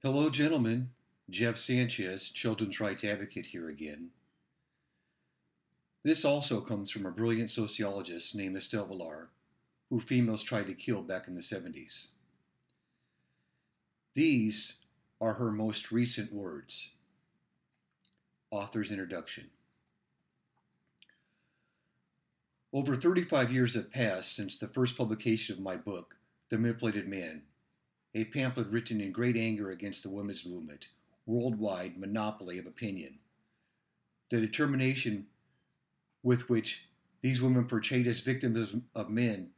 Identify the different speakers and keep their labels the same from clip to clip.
Speaker 1: Hello, gentlemen. Jeff Sanchez, children's rights advocate here again. This also comes from a brilliant sociologist named Vilar, who females tried to kill back in the 70s. These are her most recent words. Author's introduction. Over 35 years have passed since the first publication of my book, The Manipulated Man, a pamphlet written in great anger against the women's movement, worldwide monopoly of opinion. The determination with which these women portrayed as victims of men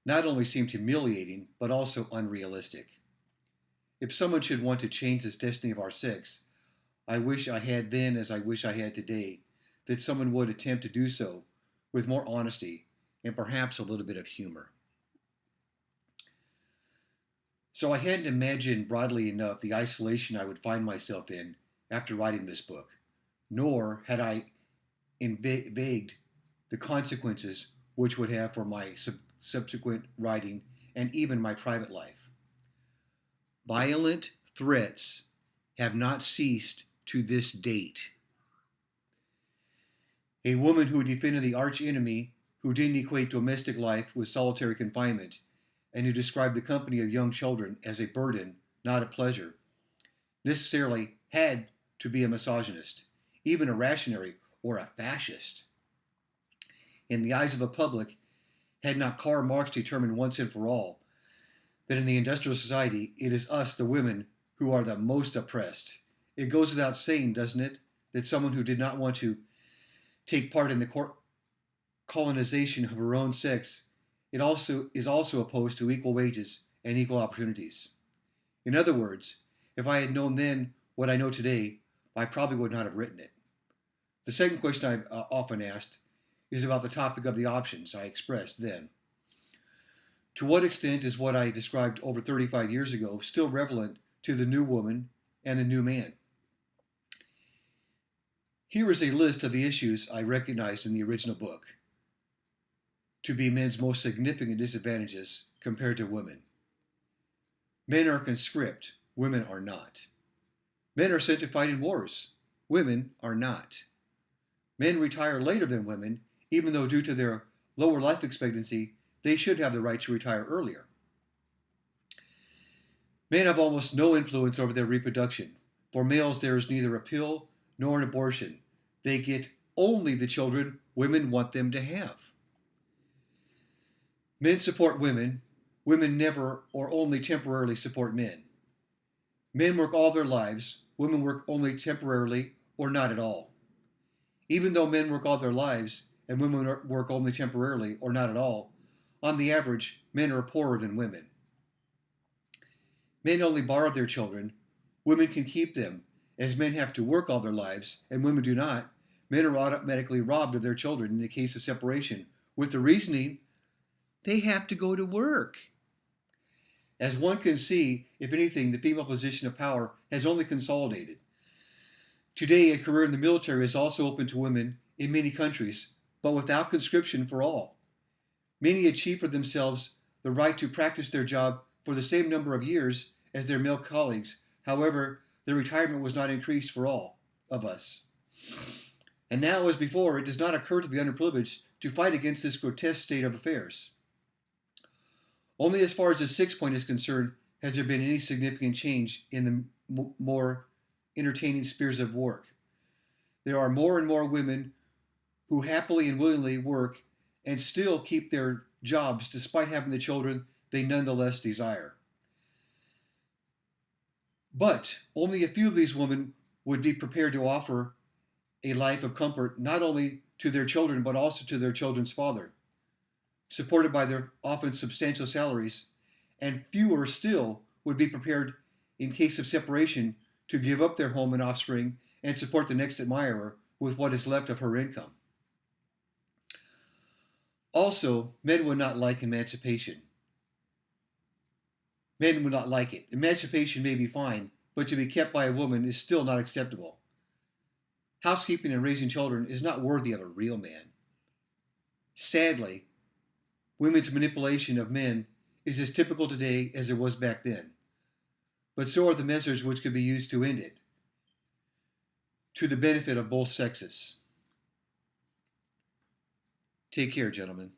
Speaker 1: not only seemed humiliating, but also unrealistic. If someone should want to change this destiny of our sex, I wish I had then as I wish I had today, that someone would attempt to do so with more honesty and perhaps a little bit of humor. So I hadn't imagined broadly enough the isolation I would find myself in after writing this book, nor had I vagued the consequences which would have for my subsequent writing and even my private life. Violent threats have not ceased to this date. A woman who defended the arch enemy, who didn't equate domestic life with solitary confinement, and who described the company of young children as a burden, not a pleasure, necessarily had to be a misogynist, even a reactionary or a fascist. In the eyes of the public, had not Karl Marx determined once and for all that in the industrial society it is us, the women, who are the most oppressed? It goes without saying, doesn't it, that someone who did not want to take part in the colonization of her own sex is also opposed to equal wages and equal opportunities. In other words, if I had known then what I know today, I probably would not have written it. The second question I've often asked is about the topic of the options I expressed then. To what extent is what I described over 35 years ago still relevant to the new woman and the new man? Here is a list of the issues I recognized in the original book to be men's most significant disadvantages compared to women. Men are conscript, women are not. Men are sent to fight in wars, women are not. Men retire later than women, even though due to their lower life expectancy, they should have the right to retire earlier. Men have almost no influence over their reproduction. For males, there is neither a pill nor an abortion. They get only the children women want them to have. Men support women. Women never or only temporarily support men. Men work all their lives. Women work only temporarily or not at all. Even though men work all their lives and women work only temporarily or not at all, on the average, men are poorer than women. Men only borrow their children. Women can keep them, as men have to work all their lives and women do not. Men are automatically robbed of their children in the case of separation, with the reasoning they have to go to work. As one can see, if anything, the female position of power has only consolidated. Today, a career in the military is also open to women in many countries, but without conscription for all. Many achieve for themselves the right to practice their job for the same number of years as their male colleagues. However, their retirement was not increased for all of us. And now, as before, it does not occur to the underprivileged to fight against this grotesque state of affairs. Only as far as the sixth point is concerned has there been any significant change in the more entertaining spheres of work. There are more and more women who happily and willingly work and still keep their jobs despite having the children they nonetheless desire. But only a few of these women would be prepared to offer a life of comfort not only to their children but also to their children's father, supported by their often substantial salaries, and fewer still would be prepared, in case of separation, to give up their home and offspring and support the next admirer with what is left of her income. Also, men would not like emancipation. Men would not like it. Emancipation may be fine, but to be kept by a woman is still not acceptable. Housekeeping and raising children is not worthy of a real man. Sadly, women's manipulation of men is as typical today as it was back then. but so are the measures which could be used to end it, to the benefit of both sexes. Take care, gentlemen.